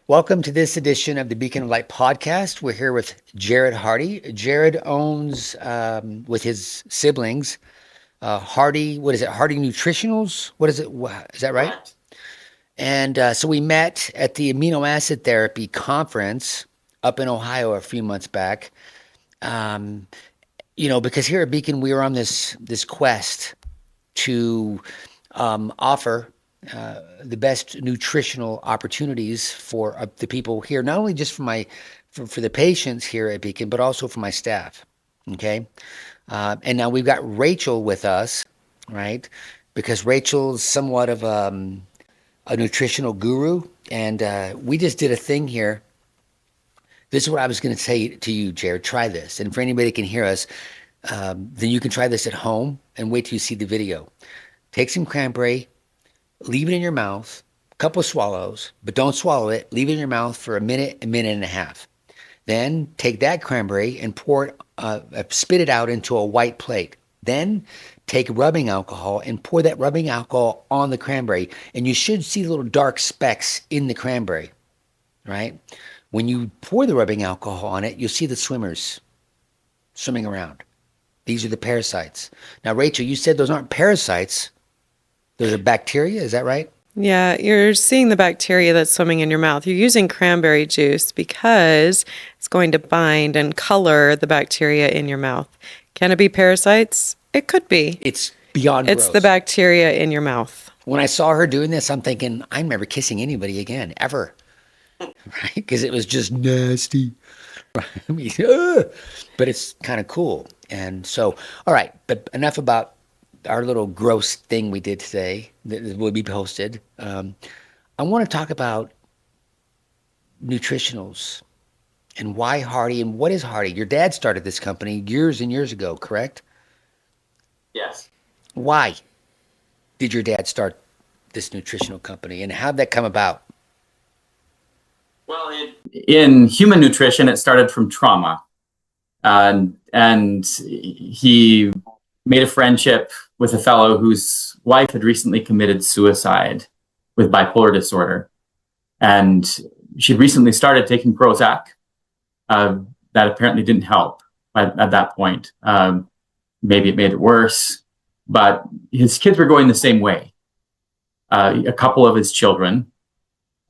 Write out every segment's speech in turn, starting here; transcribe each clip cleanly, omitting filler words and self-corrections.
Welcome to this edition of the Beacon of Light podcast. We're here with Jared Hardy. Jared owns, with his siblings, Hardy, what is it? Hardy Nutritionals? What is it? Is that right? Correct. And so we met at the amino acid therapy conference up in Ohio a few months back. Because here at Beacon, we were on this quest to offer the best nutritional opportunities for the people here, not only just for the patients here at Beacon, but also for my staff. Okay. And now we've got Rachel with us, right? Because Rachel's somewhat of a nutritional guru. And we just did a thing here. This is what I was going to say to you, Jared. Try this. And for anybody that can hear us, then you can try this at home and wait till you see the video. Take some cranberry, leave it in your mouth, a couple of swallows, but don't swallow it. Leave it in your mouth for a minute and a half. Then take that cranberry and pour it, spit it out into a white plate. Then take rubbing alcohol and pour that rubbing alcohol on the cranberry. And you should see little dark specks in the cranberry, right? When you pour the rubbing alcohol on it, you'll see the swimmers swimming around. These are the parasites. Now, Rachel, you said those aren't parasites. Those are bacteria. Is that right? Yeah, you're seeing the bacteria that's swimming in your mouth. You're using cranberry juice because it's going to bind and color the bacteria in your mouth. Can it be parasites? It could be. It's beyond It's gross. the bacteria in your mouth. When I saw her doing this, I'm thinking, I'm never kissing anybody again, ever. Right? Because it was just nasty. I mean, but it's kind of cool. And so, all right, but enough about our little gross thing we did today that will be posted. I want to talk about nutritionals and why Hardy and what is Hardy. Your dad started this company years and years ago, correct? Yes. Why did your dad start this nutritional company and how did that come about? Well, in human nutrition, it started from trauma. And he made a friendship with a fellow whose wife had recently committed suicide with bipolar disorder. And she'd recently started taking Prozac. That apparently didn't help at that point. Maybe it made it worse. But his kids were going the same way. A couple of his children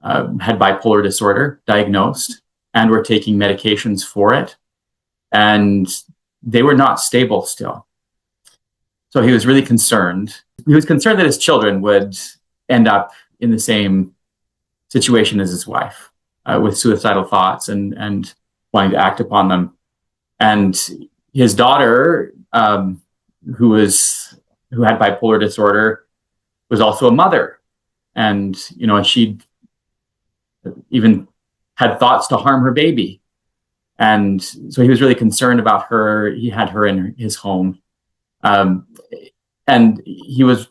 had bipolar disorder diagnosed and were taking medications for it. And they were not stable still. So he was really concerned. He was concerned that his children would end up in the same situation as his wife, with suicidal thoughts and wanting to act upon them. And his daughter, who had bipolar disorder, was also a mother. And, she even had thoughts to harm her baby. And so he was really concerned about her. He had her in his home. And he was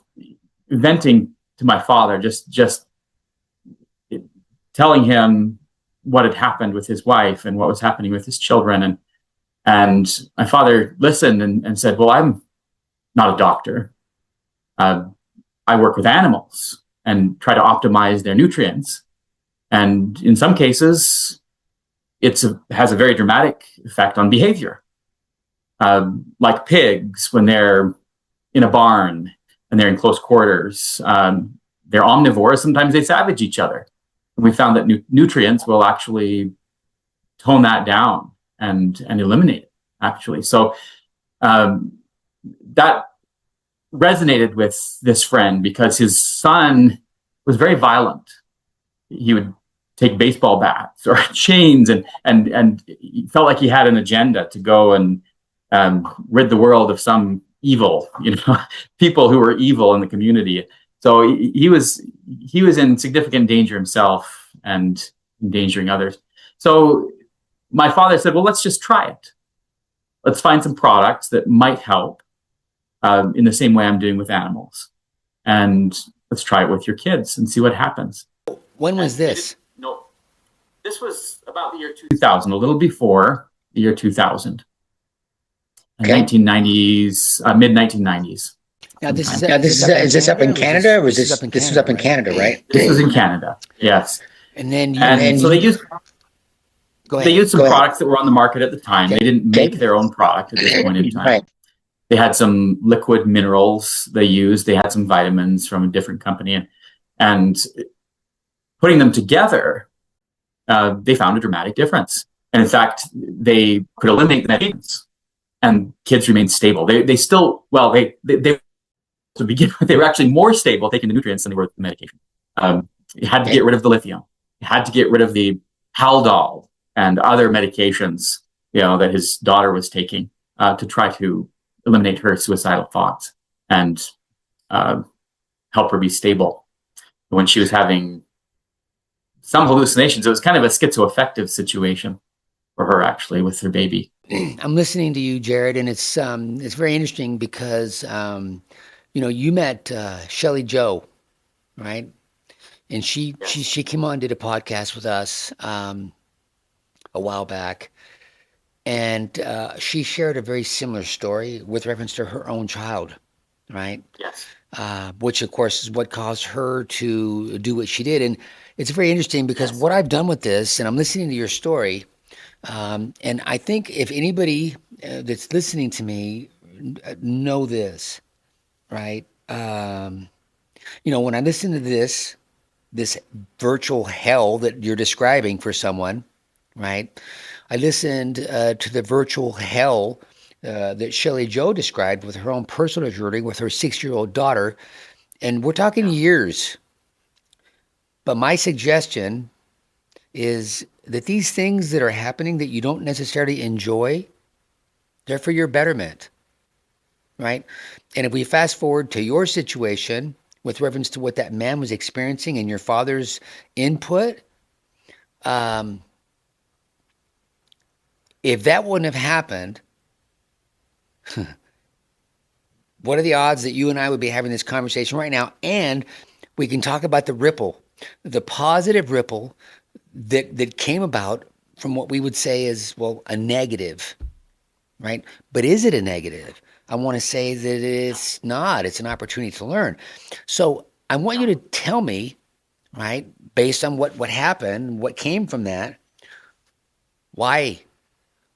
venting to my father, just telling him what had happened with his wife and what was happening with his children. And my father listened and said, well, I'm not a doctor. I work with animals and try to optimize their nutrients. And in some cases, has a very dramatic effect on behavior. Like pigs, when they're in a barn and they're in close quarters, they're omnivores. Sometimes they savage each other. And we found that nutrients will actually tone that down and eliminate it, actually. So that resonated with this friend because his son was very violent. He would take baseball bats or chains and he felt like he had an agenda to go and rid the world of some evil, people who were evil in the community. So he was in significant danger himself and endangering others. So my father said, well, let's just try it. Let's find some products that might help in the same way I'm doing with animals. And let's try it with your kids and see what happens. When was this? No, this was about the year 2000, a little before the year 2000. Okay. 1990s, mid-1990s. Now this is sometime. now is this up in Canada or is this was up in right? Canada, right? This was in Canada, yes. And then And so go they ahead. used some products that were on the market at the time. They didn't make their own product at this point in time. Right. They had some liquid minerals they used. They had some vitamins from a different company, and putting them together, they found a dramatic difference. And in fact, they could eliminate the medications, and kids remained stable. They still, well, they to begin with, they were actually more stable taking the nutrients than they were with the medication. You had to get rid of the lithium. You had to get rid of the Haldol and other medications, that his daughter was taking to try to eliminate her suicidal thoughts and help her be stable. When she was having some hallucinations, it was kind of a schizoaffective situation for her, actually, with her baby. I'm listening to you, Jared, and it's very interesting because you met Shelley Joe, right? And she came on, did a podcast with us a while back, and she shared a very similar story with reference to her own child, right? Yes. Which of course is what caused her to do what she did. And it's very interesting because what I've done with this, and I'm listening to your story, and I think if anybody that's listening to me know this, right? When I listen to this virtual hell that you're describing for someone, right? I listened to the virtual hell that Shelley Joe described with her own personal journey with her 6-year-old daughter. And we're talking years. But my suggestion is that these things that are happening that you don't necessarily enjoy, they're for your betterment, right? And if we fast forward to your situation with reference to what that man was experiencing and your father's input, if that wouldn't have happened, what are the odds that you and I would be having this conversation right now? And we can talk about the ripple, the positive ripple that came about from what we would say is, well, a negative, right? But is it a negative? I want to say that it's not. It's an opportunity to learn. So I want you to tell me, right, based on what happened, what came from that, why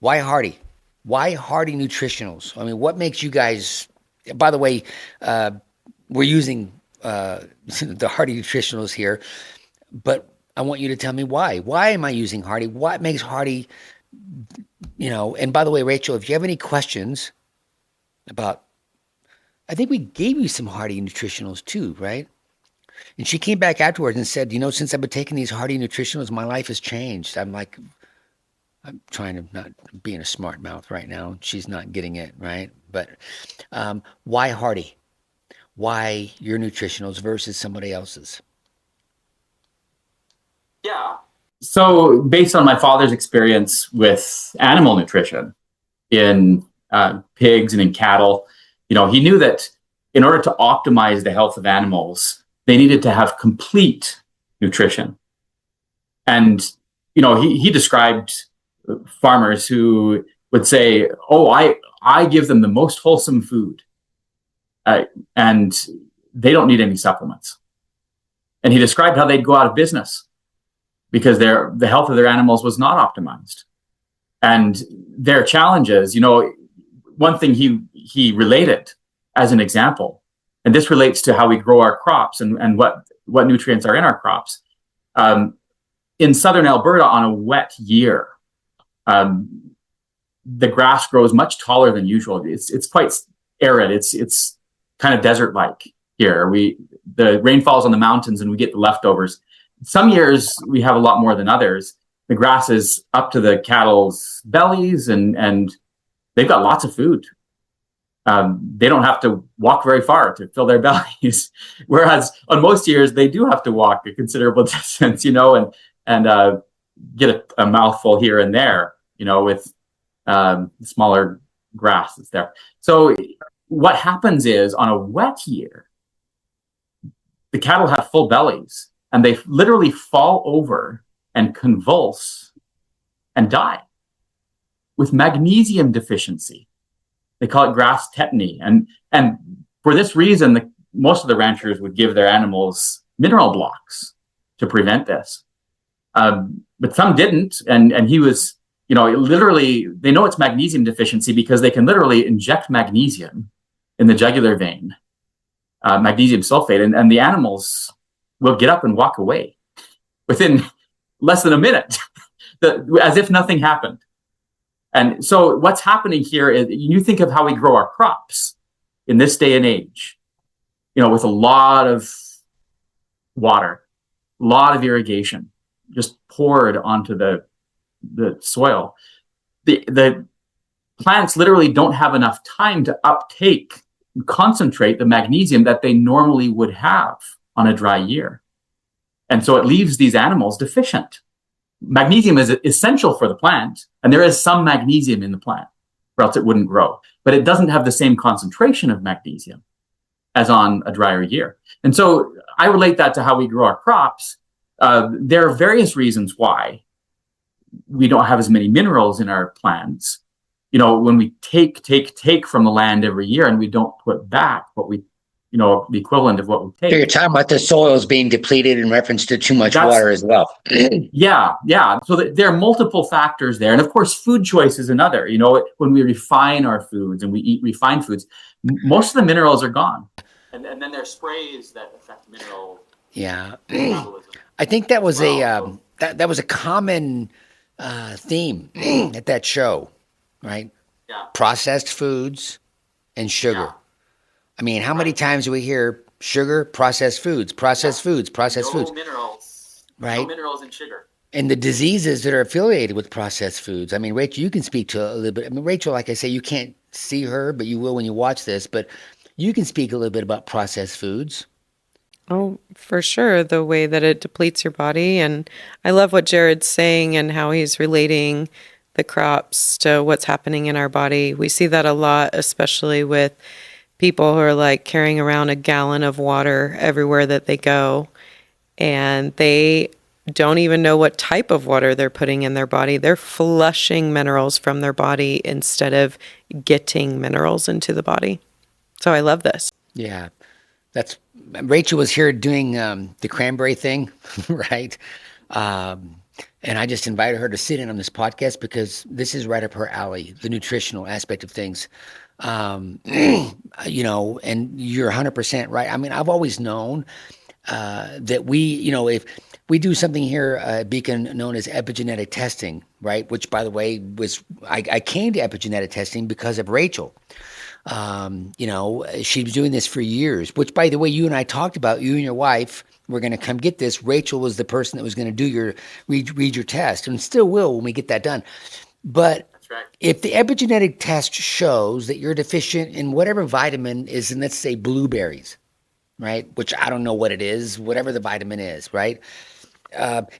Hardy? Why Hardy Nutritionals? I mean, what makes you guys, by the way, we're using the Hardy Nutritionals here, but I want you to tell me why. Why am I using Hardy? What makes Hardy, and by the way, Rachel, if you have any questions about, I think we gave you some Hardy Nutritionals too, right? And she came back afterwards and said, since I've been taking these Hardy Nutritionals, my life has changed. I'm trying to not being a smart mouth right now. She's not getting it, right? But why Hardy? Why your nutritionals versus somebody else's? Yeah. So based on my father's experience with animal nutrition in pigs and in cattle, he knew that in order to optimize the health of animals, they needed to have complete nutrition. And, he described farmers who would say, "Oh, I give them the most wholesome food, and they don't need any supplements." And he described how they'd go out of business because the health of their animals was not optimized, and their challenges. One thing he related as an example, and this relates to how we grow our crops and what nutrients are in our crops. In southern Alberta, on a wet year, the grass grows much taller than usual. It's quite arid. It's kind of desert-like here. The rain falls on the mountains and we get the leftovers. Some years we have a lot more than others. The grass is up to the cattle's bellies and they've got lots of food. They don't have to walk very far to fill their bellies. Whereas on most years they do have to walk a considerable distance, and get a mouthful here and there, with smaller grass that's there. So what happens is on a wet year, the cattle have full bellies and they literally fall over and convulse and die with magnesium deficiency. They call it grass tetany. And For this reason, most of the ranchers would give their animals mineral blocks to prevent this. But some didn't. And he was, literally, they know it's magnesium deficiency because they can literally inject magnesium in the jugular vein, magnesium sulfate, and the animals will get up and walk away within less than a minute, as if nothing happened. And so what's happening here is, you think of how we grow our crops in this day and age, with a lot of water, a lot of irrigation just poured onto the soil. The plants literally don't have enough time to uptake and concentrate the magnesium that they normally would have on a dry year. And so it leaves these animals deficient. Magnesium is essential for the plant, and there is some magnesium in the plant, or else it wouldn't grow. But it doesn't have the same concentration of magnesium as on a drier year. And so I relate that to how we grow our crops. There are various reasons why we don't have as many minerals in our plants. When we take from the land every year and we don't put back what we, the equivalent of what we take. So you're talking about the soils being depleted in reference to too much water as well. Yeah. So there are multiple factors there. And of course, food choice is another. When we refine our foods and we eat refined foods, most of the minerals are gone. And then there are sprays that affect mineral metabolism. I think that was that was a common theme at that show, right? Yeah. Processed foods and sugar. Yeah. I mean, how many times do we hear sugar, processed foods, processed foods? No minerals. Right? No minerals in sugar. And the diseases that are affiliated with processed foods. I mean, Rachel, you can speak to a little bit. I mean, Rachel, like I say, you can't see her, but you will when you watch this. But you can speak a little bit about processed foods. Oh, for sure. The way that it depletes your body. And I love what Jared's saying and how he's relating the crops to what's happening in our body. We see that a lot, especially with people who are like carrying around a gallon of water everywhere that they go. And they don't even know what type of water they're putting in their body. They're flushing minerals from their body instead of getting minerals into the body. So I love this. Yeah. Rachel was here doing the cranberry thing, right? And I just invited her to sit in on this podcast because this is right up her alley, the nutritional aspect of things. And you're 100% right. I mean, I've always known that if we do something here at Beacon known as epigenetic testing, right? Which, by the way, I came to epigenetic testing because of Rachel. She was doing this for years, which, by the way, you and I talked about, you and your wife were going to come get this. Rachel was the person that was going to read your test, and still will when we get that done. But That's right. If the epigenetic test shows that you're deficient in whatever vitamin is in, let's say, blueberries, right? Which I don't know what it is, whatever the vitamin is, right?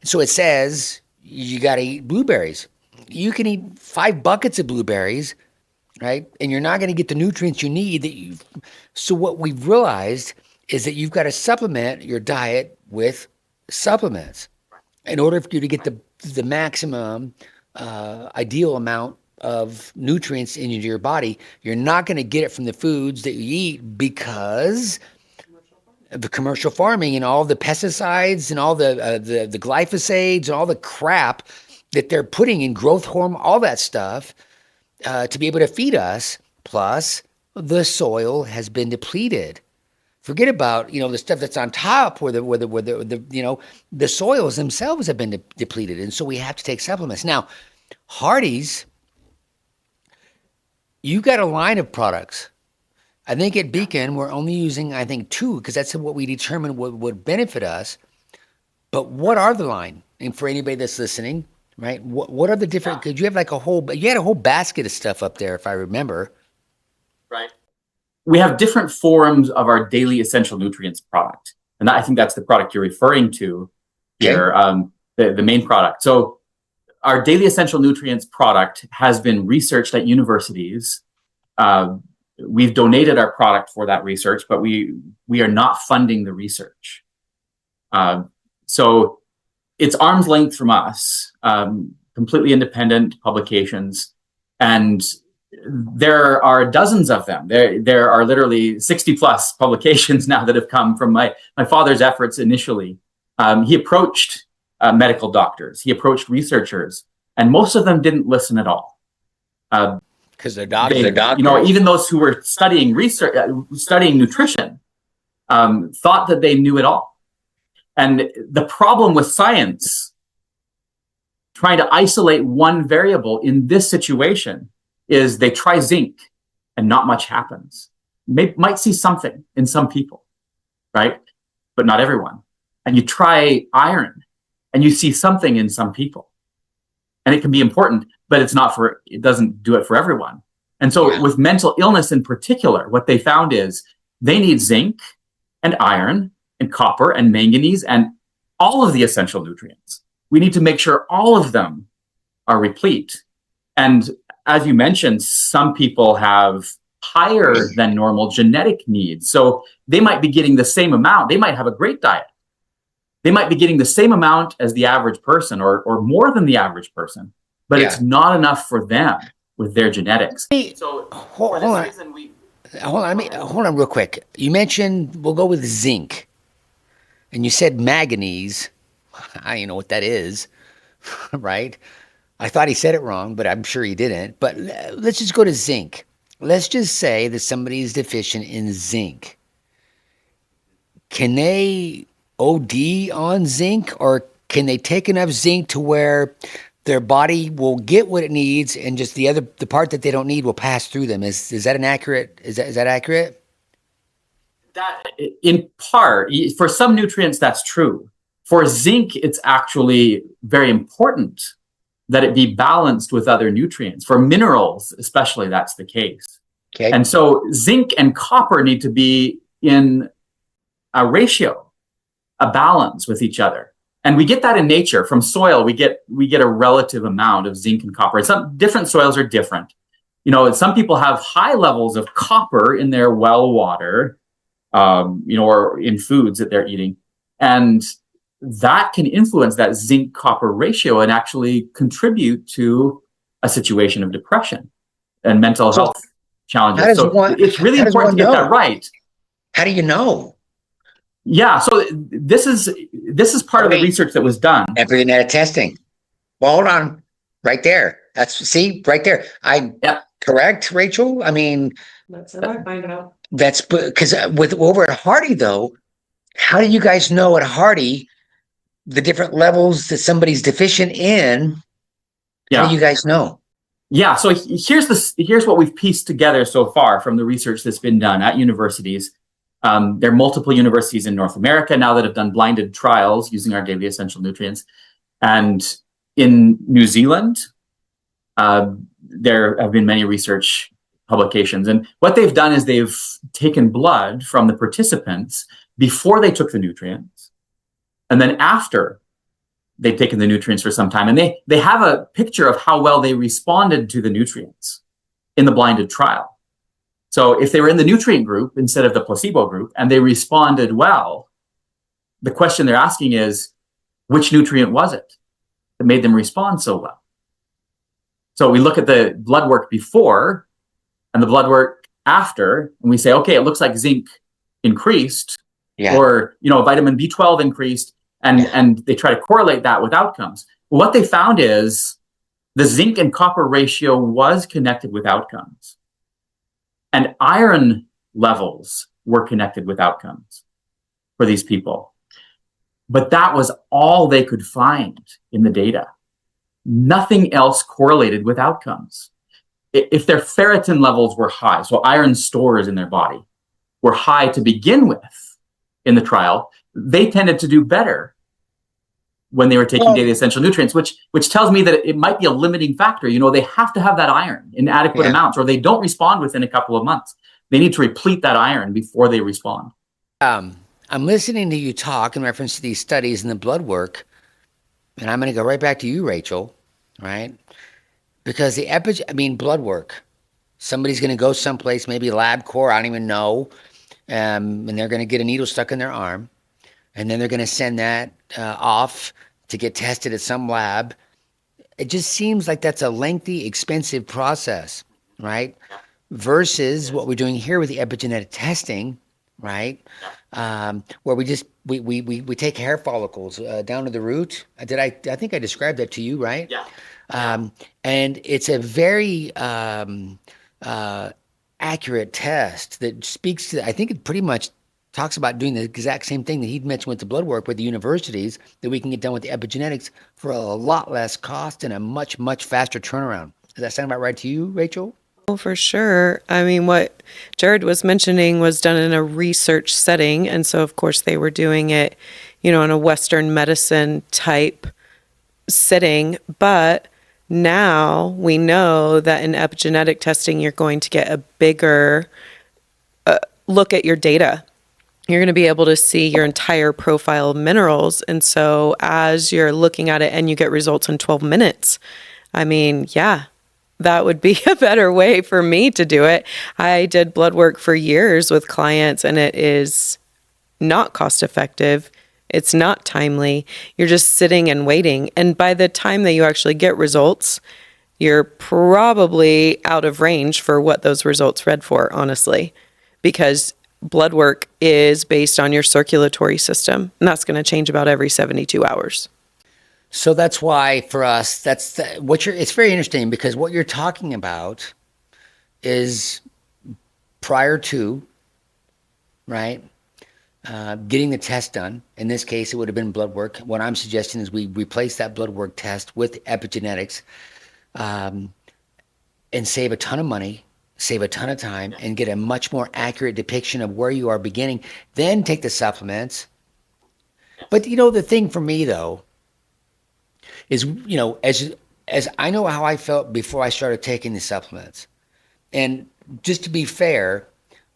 So it says you got to eat blueberries. You can eat 5 buckets of blueberries, right? And you're not going to get the nutrients you need. So what we've realized is that you've got to supplement your diet with supplements in order for you to get the maximum ideal amount of nutrients into your body. You're not going to get it from the foods that you eat because of the commercial farming and all the pesticides and all the glyphosate and all the crap that they're putting in growth hormone, all that stuff. To be able to feed us, plus the soil has been depleted. Forget about the stuff that's on top, where the soils themselves have been depleted, and so we have to take supplements. Now, Hardee's, you got a line of products. I think at Beacon we're only using 2 because that's what we determined would benefit us. But what are the line? And for anybody that's listening. Right. What are the different? Because you have you had a whole basket of stuff up there, if I remember. Right. We have different forms of our daily essential nutrients product, and I think that's the product you're referring to here. Okay. The main product. So our daily essential nutrients product has been researched at universities. We've donated our product for that research, but we are not funding the research. So it's arm's length from us, completely independent publications. And there are dozens of them. There are literally 60 plus publications now that have come from my father's efforts initially. He approached medical doctors, he approached researchers, and most of them didn't listen at all. Because they're doctors. Even those who were studying research, studying nutrition, thought that they knew it all. And the problem with science, trying to isolate one variable in this situation, is they try zinc and not much happens. Might see something in some people, right? But not everyone. And you try iron and you see something in some people. And it can be important, but it doesn't do it for everyone. And so with mental illness in particular, what they found is they need zinc and iron and copper and manganese and all of the essential nutrients. We need to make sure all of them are replete. And as you mentioned, some people have higher than normal genetic needs. So they might be getting the same amount. They might have a great diet. They might be getting the same amount as the average person or more than the average person, but it's not enough for them with their genetics. So hold on real quick. You mentioned, we'll go with zinc, and you said manganese. I don't know what that is, right? I thought he said it wrong, but I'm sure he didn't. But let's just go to zinc. Let's just say that somebody is deficient in zinc. Can they OD on zinc, or can they take enough zinc to where their body will get what it needs, and just the part that they don't need will pass through them? Is that accurate? Is that accurate? That in part, for some nutrients, that's true. For zinc, it's actually very important that it be balanced with other nutrients. For minerals, especially, that's the case. Okay. And so zinc and copper need to be in a ratio, a balance with each other. And we get that in nature. From soil, we get a relative amount of zinc and copper. Some different soils are different. Some people have high levels of copper in their well water, or in foods that they're eating. And that can influence that zinc copper ratio and actually contribute to a situation of depression and mental health challenges. So it's really important to get that right. How do you know? Yeah, so this is part of the research that was done. After genetic testing. Well, hold on, right there. Right there. Correct, Rachel? I mean, That's how I find out. That's because with over at Hardy, though, how do you guys know at Hardy the different levels that somebody's deficient in? How do you guys know? Yeah, so here's what we've pieced together so far from the research that's been done at universities. There are multiple universities in North America now that have done blinded trials using our daily essential nutrients. And in New Zealand, there have been many research publications. And what they've done is they've taken blood from the participants before they took the nutrients, and then after they've taken the nutrients for some time. And they have a picture of how well they responded to the nutrients in the blinded trial. So if they were in the nutrient group instead of the placebo group and they responded well, the question they're asking is, which nutrient was it that made them respond so well? So we look at the blood work before and the blood work after, and we say, okay, it looks like zinc increased, or vitamin B12 increased, and they try to correlate that with outcomes. Well, what they found is the zinc and copper ratio was connected with outcomes, and iron levels were connected with outcomes for these people. But that was all they could find in the data. Nothing else correlated with outcomes. If their ferritin levels were high, so iron stores in their body were high to begin with in the trial, they tended to do better when they were taking daily essential nutrients, which tells me that it might be a limiting factor. They have to have that iron in adequate amounts, or they don't respond within a couple of months. They need to replete that iron before they respond. I'm listening to you talk in reference to these studies and the blood work, and I'm going to go right back to you, Rachel, right? Because blood work, somebody's going to go someplace, maybe LabCorp, I don't even know, and they're going to get a needle stuck in their arm, and then they're going to send that off to get tested at some lab. It just seems like that's a lengthy, expensive process. right? Versus what we're doing here with the epigenetic testing, right? Where we take hair follicles down to the root. I think I described that to you, right? Yeah. And it's a very uh, accurate test that speaks to, I think it pretty much talks about doing the exact same thing that he'd mentioned with the blood work with the universities, that we can get done with the epigenetics for a lot less cost and a much, much faster turnaround. Does that sound about right to you, Rachel? Oh, for sure. I mean, what Jared was mentioning was done in a research setting. And so, of course, they were doing it, in a Western medicine type setting. But now we know that in epigenetic testing, you're going to get a bigger look at your data. You're going to be able to see your entire profile of minerals. And so as you're looking at it and you get results in 12 minutes, I mean, yeah, that would be a better way for me to do it. I did blood work for years with clients, and it is not cost effective. It's not timely. You're just sitting and waiting. And by the time that you actually get results, you're probably out of range for what those results read for, honestly, because blood work is based on your circulatory system, and that's going to change about every 72 hours. So that's why for us, it's very interesting because what you're talking about is prior to, right? Getting the test done. In this case, it would have been blood work. What I'm suggesting is we replace that blood work test with epigenetics, and save a ton of money, save a ton of time, and get a much more accurate depiction of where you are beginning. Then take the supplements. But the thing for me though is, as I know how I felt before I started taking the supplements, and just to be fair,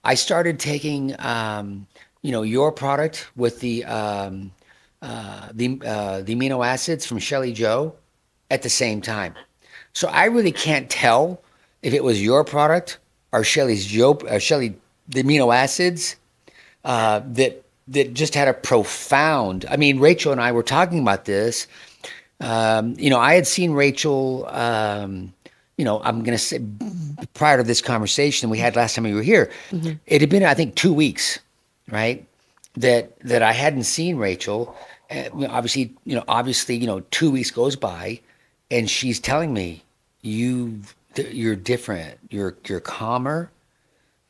I started taking your product with the amino acids from Shelly Joe at the same time. So I really can't tell if it was your product or Shelly the amino acids that just had a profound. I mean, Rachel and I were talking about this. I had seen Rachel. I'm going to say prior to this conversation we had last time we were here, it had been, I think, 2 weeks, right? That I hadn't seen Rachel. Obviously, 2 weeks goes by, and she's telling me, you're different. You're calmer.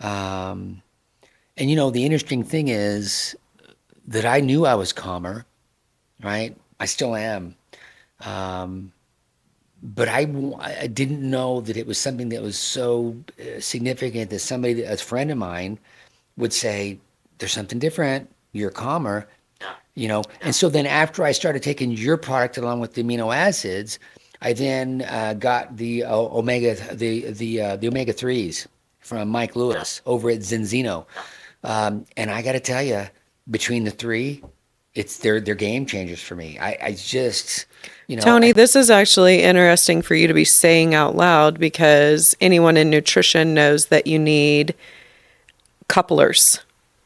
And the interesting thing is that I knew I was calmer, right? I still am. But I didn't know that it was something that was so significant that somebody, a friend of mine, would say, there's something different. You're calmer, And so then after I started taking your product along with the amino acids, I then got the omega 3s from Mike Lewis over at Zenzino. And I got to tell you, between the three, they're game changers for me. I just, Tony, this is actually interesting for you to be saying out loud, because anyone in nutrition knows that you need couplers,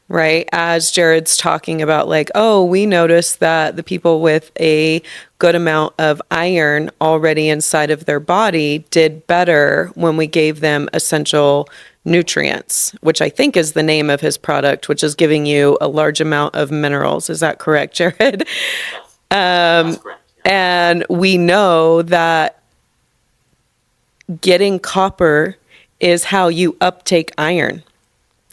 right? As Jared's talking about, like, oh, we noticed that the people with a good amount of iron already inside of their body did better when we gave them essential nutrients, which I think is the name of his product, which is giving you a large amount of minerals. Is that correct, Jared? That's correct. And we know that getting copper is how you uptake iron.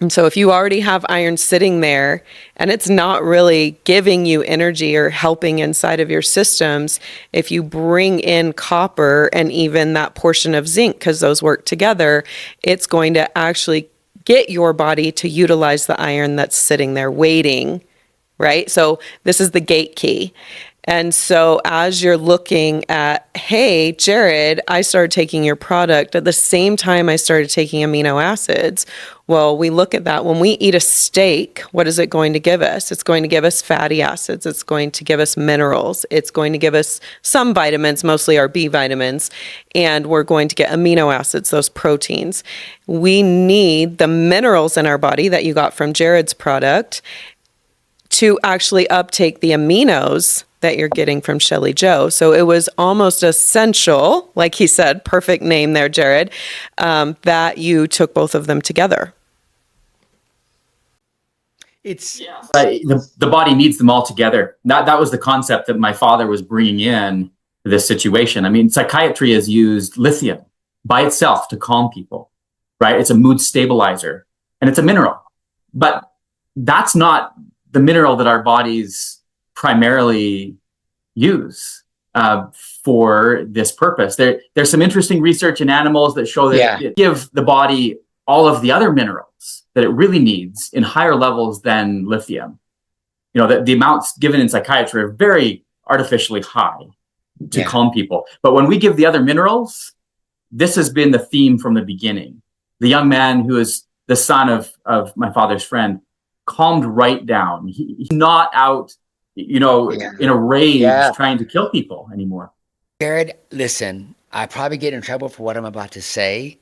And so if you already have iron sitting there and it's not really giving you energy or helping inside of your systems, if you bring in copper and even that portion of zinc, because those work together, it's going to actually get your body to utilize the iron that's sitting there waiting, right? So this is the gate key. And so as you're looking at, hey, Jared, I started taking your product at the same time I started taking amino acids. Well, we look at that. When we eat a steak, what is it going to give us? It's going to give us fatty acids. It's going to give us minerals. It's going to give us some vitamins, mostly our B vitamins. And we're going to get amino acids, those proteins. We need the minerals in our body that you got from Jared's product to actually uptake the aminos that you're getting from Shelley Joe. So it was almost essential, like he said, perfect name there, Jared, that you took both of them together. It's the body needs them all together. That was the concept that my father was bringing in to this situation. I mean, psychiatry has used lithium by itself to calm people, right? It's a mood stabilizer and it's a mineral, but that's not the mineral that our bodies primarily use for this purpose. There's some interesting research in animals that show that it give the body all of the other minerals that it really needs in higher levels than lithium. You know, the amounts given in psychiatry are very artificially high to calm people. But when we give the other minerals, this has been the theme from the beginning. The young man who is the son of my father's friend calmed right down. He's not out, in a rage trying to kill people anymore. Jared, listen, I probably get in trouble for what I'm about to say,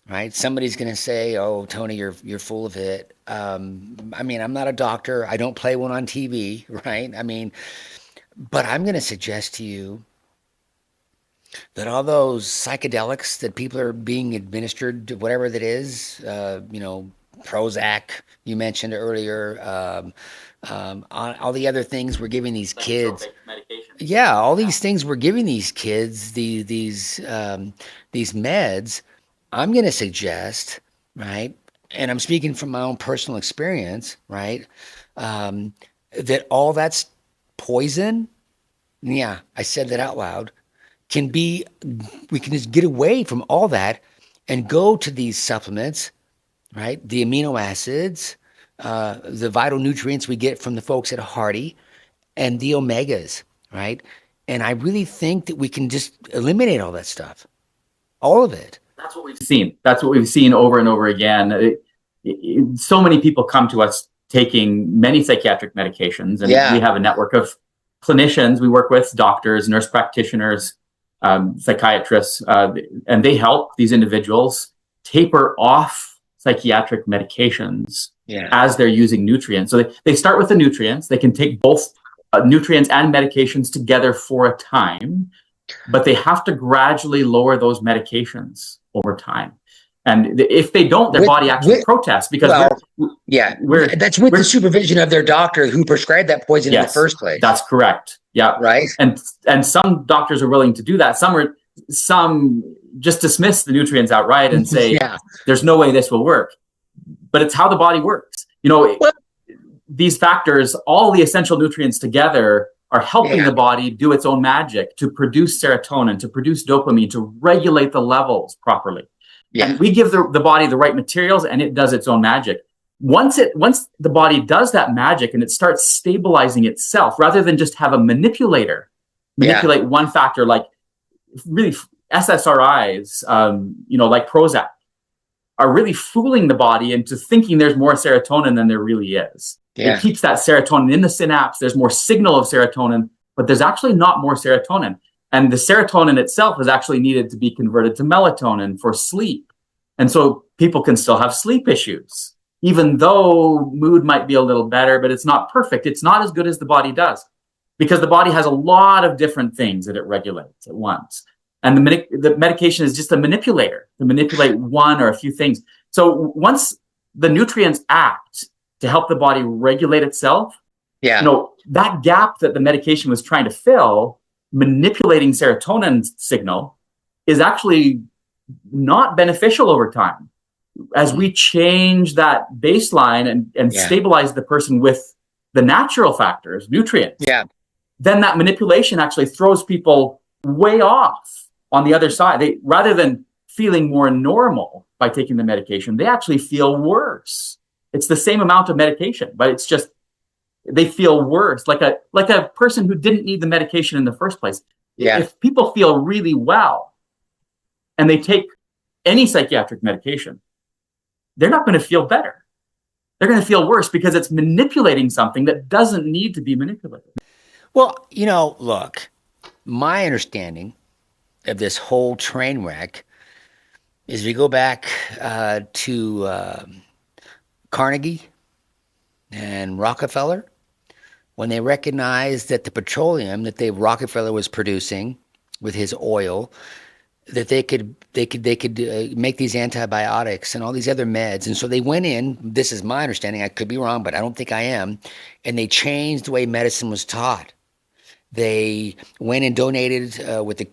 right? Somebody's going to say, "Oh, Tony, you're full of it." I mean, I'm not a doctor. I don't play one on TV, right? I mean, but I'm going to suggest to you that all those psychedelics that people are being administered, whatever that is, Prozac, you mentioned earlier, all the other things we're giving these kids. Yeah, all these things we're giving these kids, these meds. I'm going to suggest, right, and I'm speaking from my own personal experience, right, that all that's poison. Yeah, I said that out loud. We can just get away from all that and go to these supplements, right? The amino acids, the vital nutrients we get from the folks at Hardy, and the omegas, right? And I really think that we can just eliminate all that stuff, all of it. That's what we've seen. That's what we've seen over and over again. So many people come to us taking many psychiatric medications, and we have a network of clinicians we work with, doctors, nurse practitioners, psychiatrists, and they help these individuals taper off psychiatric medications as they're using nutrients. So they start with the nutrients. They can take both nutrients and medications together for a time, but they have to gradually lower those medications over time. And if they don't, their body actually protests because that's with the supervision of their doctor who prescribed that poison in the first place. That's correct. Yeah. Right. And some doctors are willing to do that. Some just dismiss the nutrients outright and say, there's no way this will work. But it's how the body works. These factors, all the essential nutrients together are helping the body do its own magic to produce serotonin, to produce dopamine, to regulate the levels properly. Yeah. And we give the body the right materials and it does its own magic. Once the body does that magic and it starts stabilizing itself, rather than just have a manipulate one factor, like really SSRIs, like Prozac, are really fooling the body into thinking there's more serotonin than there really is. It keeps that serotonin in the synapse. There's more signal of serotonin, but there's actually not more serotonin. And the serotonin itself is actually needed to be converted to melatonin for sleep. And so people can still have sleep issues, even though mood might be a little better, but it's not perfect. It's not as good as the body does because the body has a lot of different things that it regulates at once. And the medication is just a manipulator to manipulate one or a few things. So once the nutrients act to help the body regulate itself, that gap that the medication was trying to fill, manipulating serotonin signal, is actually not beneficial over time. As we change that baseline and stabilize the person with the natural factors, nutrients, then that manipulation actually throws people way off on the other side. Rather than feeling more normal by taking the medication, they actually feel worse. It's the same amount of medication, but it's just they feel worse, like a person who didn't need the medication in the first place. If people feel really well and they take any psychiatric medication, they're not going to feel better. They're going to feel worse because it's manipulating something that doesn't need to be manipulated. Well, look, my understanding of this whole train wreck is we go back to Carnegie and Rockefeller, when they recognized that the petroleum that Rockefeller was producing with his oil, that they could make these antibiotics and all these other meds. And so they went in, this is my understanding, I could be wrong, but I don't think I am, and they changed the way medicine was taught. They went and donated with the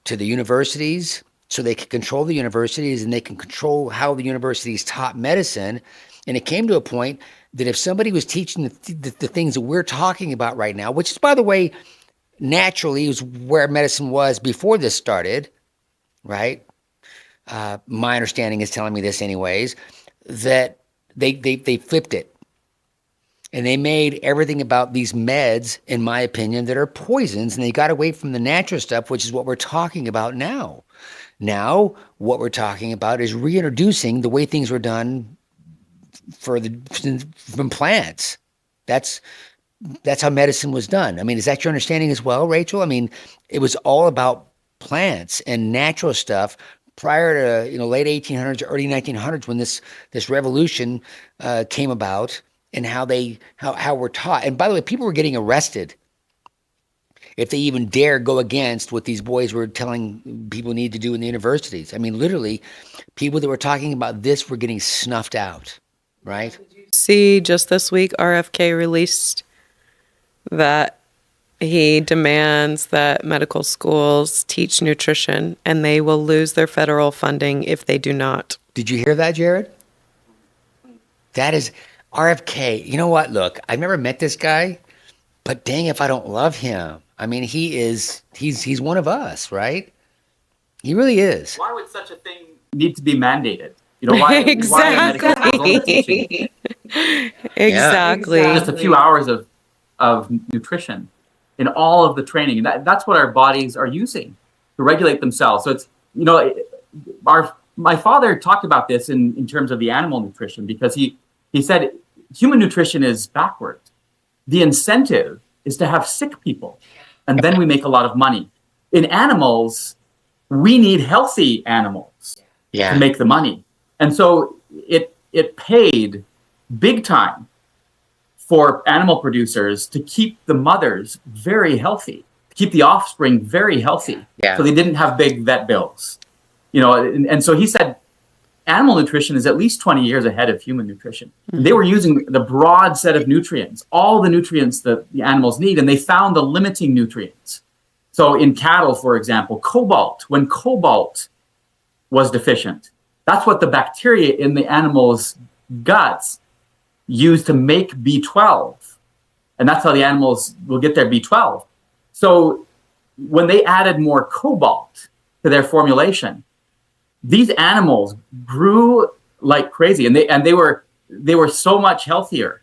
to the universities so they could control the universities and they can control how the universities taught medicine. And it came to a point that if somebody was teaching the things that we're talking about right now, which is, by the way, naturally is where medicine was before this started, right? My understanding is telling me this anyways, that they flipped it. And they made everything about these meds, in my opinion, that are poisons, and they got away from the natural stuff, which is what we're talking about now. Now, what we're talking about is reintroducing the way things were done from plants. That's how medicine was done. I mean, is that your understanding as well, Rachel? I mean, it was all about plants and natural stuff prior to late 1800s, early 1900s, when this revolution came about, and how we're taught. And by the way, people were getting arrested if they even dare go against what these boys were telling people need to do in the universities. I mean, literally, people that were talking about this were getting snuffed out, right? See, just this week, RFK released that he demands that medical schools teach nutrition, and they will lose their federal funding if they do not. Did you hear that, Jared? That is RFK. You know what? Look, I've never met this guy, but dang if I don't love him. I mean, he's one of us, right? He really is. Why would such a thing need to be mandated? Why Exactly. are medical schools only teaching Exactly. just a few hours of nutrition in all of the training? That's what our bodies are using to regulate themselves. So it's, my father talked about this in terms of the animal nutrition, because he said human nutrition is backwards. The incentive is to have sick people, and then we make a lot of money. In animals, we need healthy animals to make the money. And so it paid big time for animal producers to keep the mothers very healthy, to keep the offspring very healthy, so they didn't have big vet bills. And so he said animal nutrition is at least 20 years ahead of human nutrition. Mm-hmm. They were using the broad set of nutrients, all the nutrients that the animals need, and they found the limiting nutrients. So in cattle, for example, cobalt, when cobalt was deficient, that's what the bacteria in the animal's guts use to make B12. And that's how the animals will get their B12. So when they added more cobalt to their formulation, these animals grew like crazy, and they were so much healthier,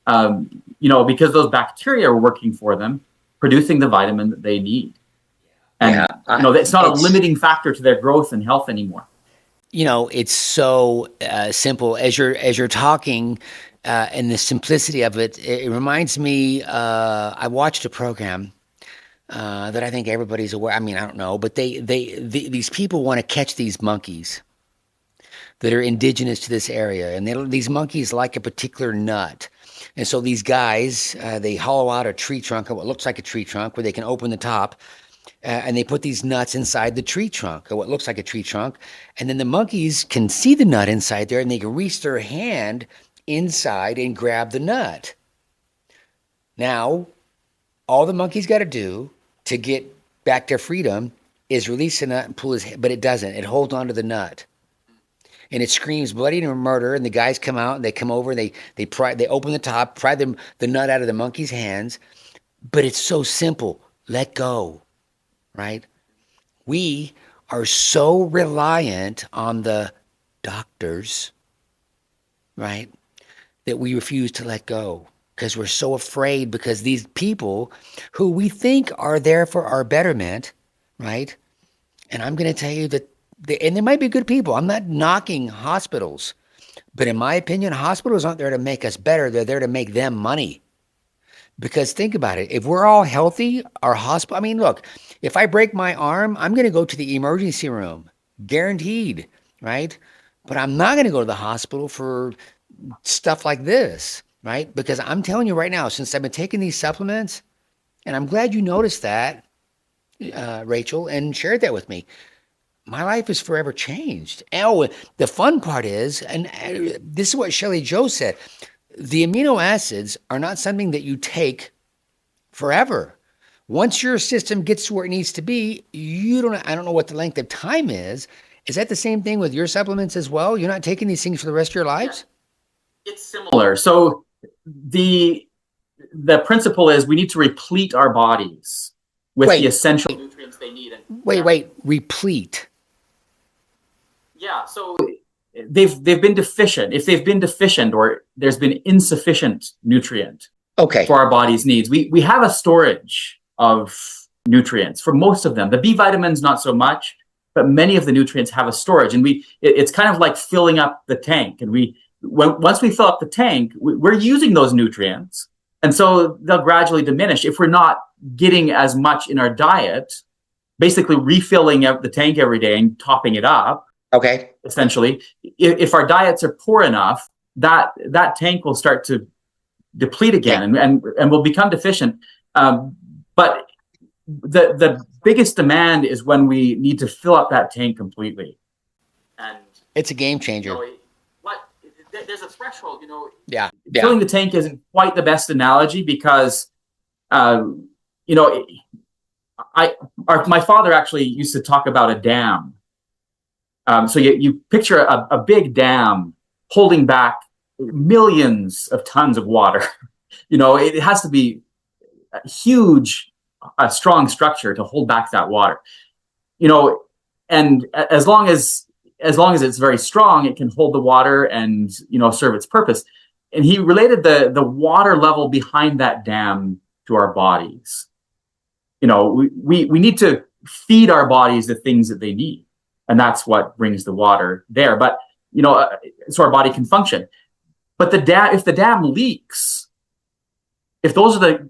because those bacteria are working for them, producing the vitamin that they need. And it's not a limiting factor to their growth and health anymore. It's so simple as you're talking, and the simplicity of it. It reminds me. I watched a program that I think everybody's aware. I mean, I don't know, but these people want to catch these monkeys that are indigenous to this area, and these monkeys like a particular nut. And so these guys, they hollow out a tree trunk, or what looks like a tree trunk, where they can open the top, and they put these nuts inside the tree trunk, or what looks like a tree trunk, and then the monkeys can see the nut inside there, and they can reach their hand inside and grab the nut. Now, all the monkey's got to do to get back their freedom is release the nut and pull his head, but it doesn't. It holds onto the nut. And it screams bloody and murder, and the guys come out, and they come over, and they open the top, pry the nut out of the monkey's hands. But it's so simple. Let go, right? We are so reliant on the doctors, right, that we refuse to let go. Because we're so afraid, because these people who we think are there for our betterment, right? And I'm going to tell you that, and they might be good people. I'm not knocking hospitals. But in my opinion, hospitals aren't there to make us better. They're there to make them money. Because think about it. If we're all healthy, our hospital, I mean, look, if I break my arm, I'm going to go to the emergency room. Guaranteed, right? But I'm not going to go to the hospital for stuff like this. right? Because I'm telling you right now, since I've been taking these supplements, and I'm glad you noticed that, Rachel, and shared that with me. My life is forever changed. Oh, the fun part is, and this is what Shelley Joe said, the amino acids are not something that you take forever. Once your system gets to where it needs to be, I don't know what the length of time is. Is that the same thing with your supplements as well? You're not taking these things for the rest of your lives? It's similar. So the principle is we need to replete our bodies with the essential nutrients they need. Wait, replete. Yeah, so they've been deficient. If they've been deficient or there's been insufficient nutrient for our body's needs, we have a storage of nutrients for most of them. The B vitamins, not so much, but many of the nutrients have a storage, and it's kind of like filling up the tank. And once we fill up the tank, we're using those nutrients, and so they'll gradually diminish if we're not getting as much in our diet. Basically, refilling the tank every day and topping it up. Okay. Essentially, if our diets are poor enough, that tank will start to deplete again, and will become deficient. But the biggest demand is when we need to fill up that tank completely. And it's a game changer. There's a threshold, Yeah. Filling the tank isn't quite the best analogy because, my father actually used to talk about a dam. So you picture a big dam holding back millions of tons of water. It has to be a huge, strong structure to hold back that water. And as long as it's very strong, it can hold the water and serve its purpose. And he related the water level behind that dam to our bodies. We need to feed our bodies the things that they need. And that's what brings the water there. But, so our body can function. But if the dam leaks, if those are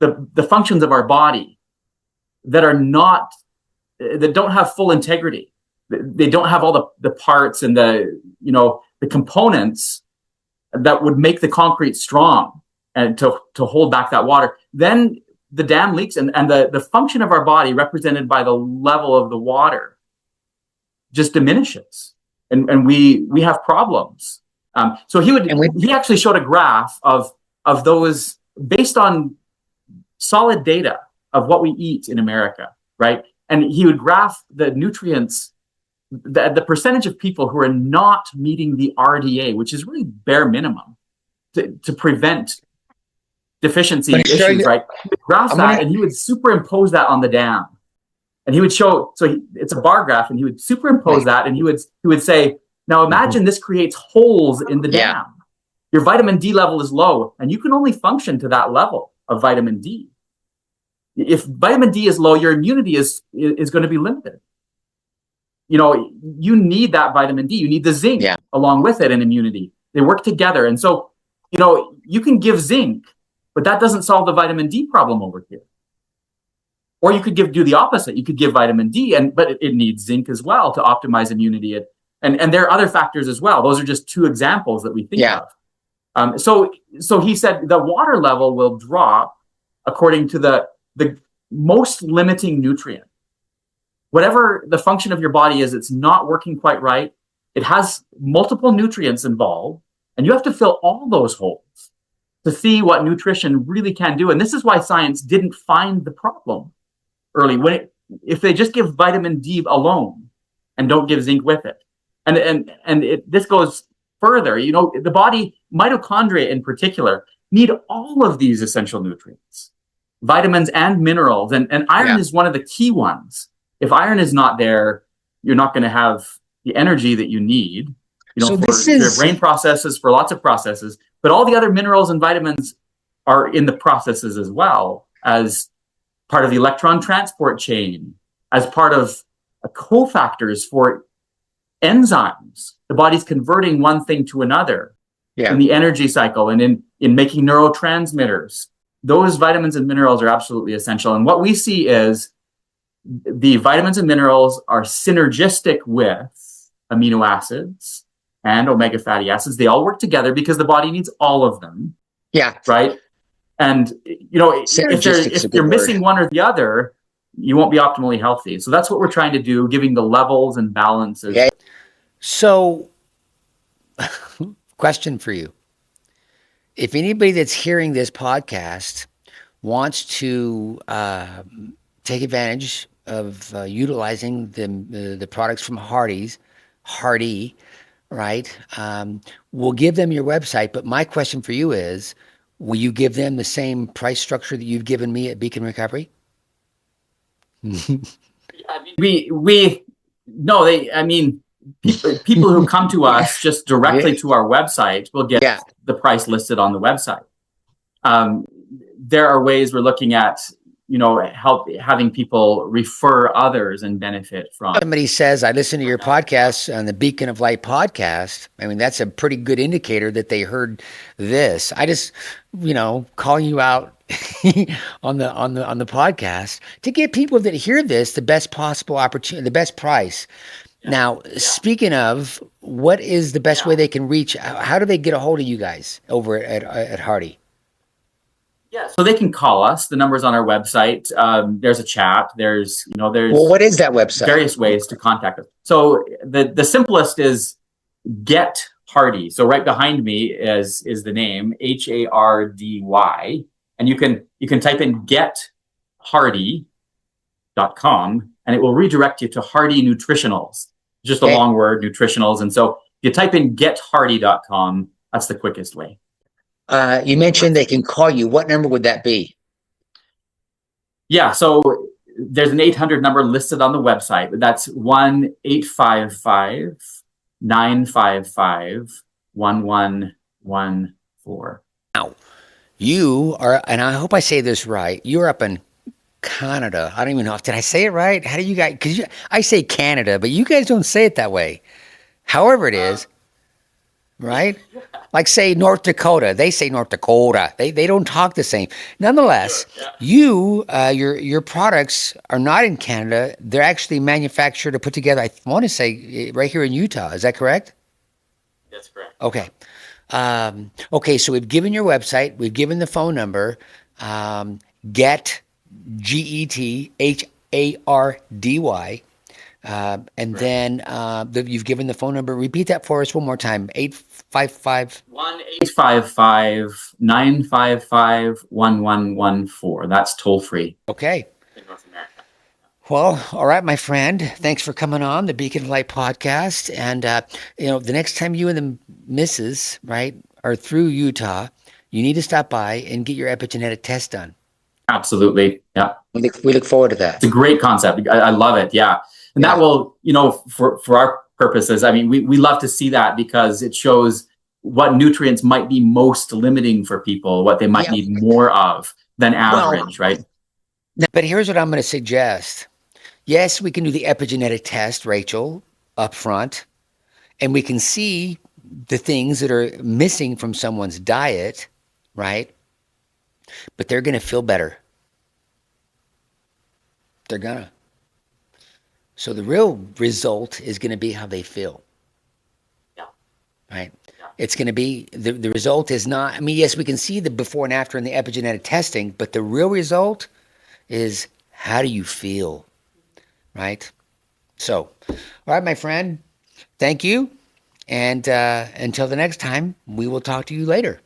the functions of our body that don't have full integrity, they don't have all the parts and the components that would make the concrete strong and to hold back that water, then the dam leaks and the function of our body represented by the level of the water just diminishes, and we have problems. So he actually showed a graph of those based on solid data of what we eat in America, right? And he would graph the nutrients, the percentage of people who are not meeting the RDA, which is really bare minimum to prevent deficiency issues, right? He would graph that, and he would superimpose that on the dam. And he would show, it's a bar graph, and he would superimpose that, and he would say, now imagine this creates holes in the dam. Your vitamin D level is low, and you can only function to that level of vitamin D. If vitamin D is low, your immunity is going to be limited. You need that vitamin D. You need the zinc along with it in immunity. They work together. And so, you can give zinc, but that doesn't solve the vitamin D problem over here. Or you could do the opposite. You could give vitamin D, but it needs zinc as well to optimize immunity. And there are other factors as well. Those are just two examples that we think of. So he said the water level will drop according to the most limiting nutrient. Whatever the function of your body is, it's not working quite right. It has multiple nutrients involved, and you have to fill all those holes to see what nutrition really can do. And this is why science didn't find the problem early. If they just give vitamin D alone and don't give zinc with it. This goes further. The body, mitochondria in particular, need all of these essential nutrients, vitamins and minerals. And iron is one of the key ones. If iron is not there, you're not going to have the energy that you need, for your brain processes, for lots of processes. But all the other minerals and vitamins are in the processes as well as part of the electron transport chain, as part of cofactors for enzymes. The body's converting one thing to another in the energy cycle and in making neurotransmitters. Those vitamins and minerals are absolutely essential. And what we see is the vitamins and minerals are synergistic with amino acids and omega fatty acids. They all work together because the body needs all of them. Yeah. right? And Synergistic is a if good you're word. missing one or the other, you won't be optimally healthy. So that's what we're trying to do, giving the levels and balances. Yeah. So, question for you. If anybody that's hearing this podcast wants to take advantage of utilizing the products from Hardy, right? We'll give them your website, but my question for you is, will you give them the same price structure that you've given me at Beacon Recovery? We no, people who come to us just directly to our website will get Yeah. the price listed on the website. There are ways we're looking at, having people refer others and benefit from. Somebody says, I listen to your podcast on the Beacon of Light podcast. I mean, that's a pretty good indicator that they heard this. I just, calling you out on the podcast to give people that hear this the best possible opportunity, the best price. Now, speaking of, what is the best way they can reach? How do they get a hold of you guys over at Hardy? Yeah, so they can call us. The number's on our website. There's a chat. There's Well, what is that website? various ways to contact us. So the simplest is Get Hardy. So right behind me is the name HARDY, and you can type in gethardy.com and it will redirect you to Hardy Nutritionals. Just a long word, nutritionals. And so if you type in gethardy.com, that's the quickest way. You mentioned they can call you. What number would that be? Yeah, so there's an 800 number listed on the website. That's 1-855-955-1114. Now, you are, and I hope I say this right, you're up in Canada. I don't even know. Did I say it right? How do you guys, because I say Canada, but you guys don't say it that way. However it is, right? Like say North Dakota, they say North Dakota. They don't talk the same. Nonetheless, your products are not in Canada. They're actually manufactured or put together, I want to say, right here in Utah. Is that correct? That's correct. Okay. Okay, so we've given your website, we've given the phone number, get GETHARDY. And then you've given the phone number. Repeat that for us one more time. 855 1-855-955-1114. That's toll free. Okay. In North America. Well, all right, my friend. Thanks for coming on the Beacon of Light podcast. And the next time you and the missus, right, are through Utah, you need to stop by and get your epigenetic test done. Absolutely. Yeah. We look forward to that. It's a great concept. I love it. Yeah. And that will, for our purposes, I mean, we love to see that because it shows what nutrients might be most limiting for people, what they might need more of than average, right? But here's what I'm going to suggest. Yes, we can do the epigenetic test, Rachel, up front, and we can see the things that are missing from someone's diet, right? But they're going to feel better. They're going to. So the real result is going to be how they feel. Yeah. Right? Yeah. It's going to be, the result is not, I mean, yes, we can see the before and after in the epigenetic testing, but the real result is how do you feel? Right? So, all right, my friend, thank you. And until the next time, we will talk to you later.